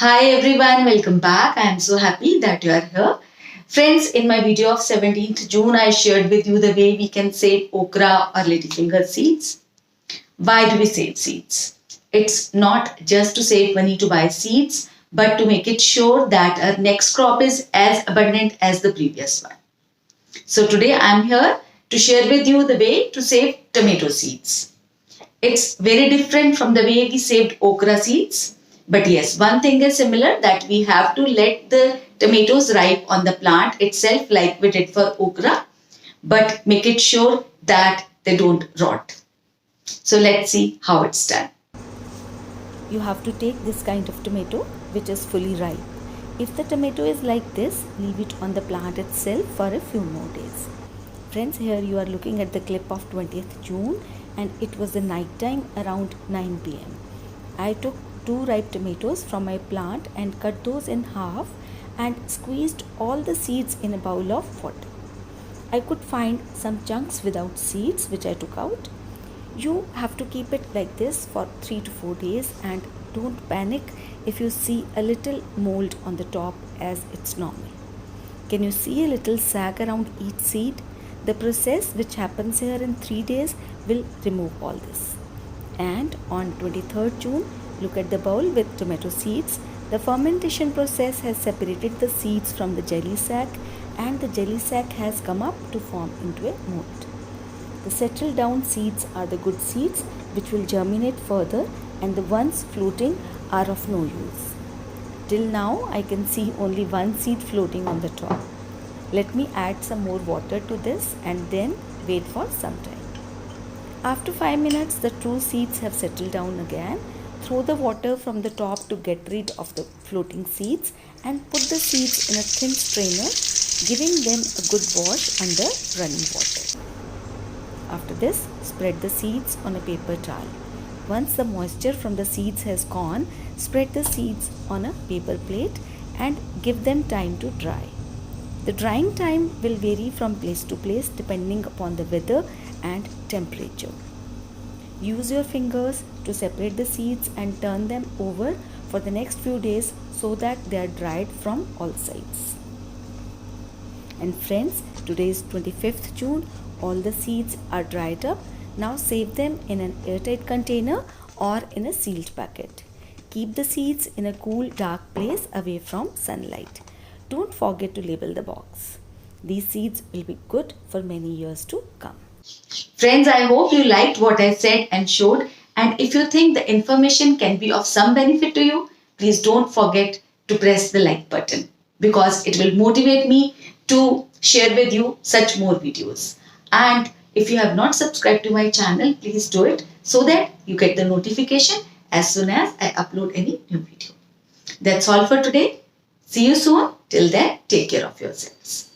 Hi everyone, welcome back. I am so happy that you are here. Friends, in my video of 17th June, I shared with you the way we can save okra or ladyfinger seeds. Why do we save seeds? It's not just to save money to buy seeds, but to make it sure that our next crop is as abundant as the previous one. So today I am here to share with you the way to save tomato seeds. It's very different from the way we saved okra seeds. But yes, one thing is similar, that we have to let the tomatoes ripe on the plant itself like we did for okra, but make it sure that they don't rot. So let's see how it's done. You have to take this kind of tomato which is fully ripe. If the tomato is like this, leave it on the plant itself for a few more days. Friends, here you are looking at the clip of 20th June and it was the night time around 9 pm. I took 2 ripe tomatoes from my plant and cut those in half and squeezed all the seeds in a bowl of water. I could find some chunks without seeds which I took out. You have to keep it like this for 3 to 4 days and don't panic if you see a little mold on the top, as it's normal. Can you see a little sac around each seed? The process which happens here in 3 days will remove all this. And on 23rd June, look at the bowl with tomato seeds. The fermentation process has separated the seeds from the jelly sac and the jelly sac has come up to form into a mold. The settled down seeds are the good seeds which will germinate further, and the ones floating are of no use. Till now I can see only one seed floating on the top. Let me add some more water to this and then wait for some time. After 5 minutes the true seeds have settled down again. Throw the water from the top to get rid of the floating seeds and put the seeds in a thin strainer, giving them a good wash under running water. After this, spread the seeds on a paper towel. Once the moisture from the seeds has gone, spread the seeds on a paper plate and give them time to dry. The drying time will vary from place to place depending upon the weather and temperature. Use your fingers to separate the seeds and turn them over for the next few days so that they are dried from all sides. And friends, today is 25th June. All the seeds are dried up. Now save them in an airtight container or in a sealed packet. Keep the seeds in a cool, dark place away from sunlight. Don't forget to label the box. These seeds will be good for many years to come. Friends, I hope you liked what I said and showed. And if you think the information can be of some benefit to you, please don't forget to press the like button, because it will motivate me to share with you such more videos. And if you have not subscribed to my channel, please do it so that you get the notification as soon as I upload any new video. That's all for today. See you soon. Till then, take care of yourselves.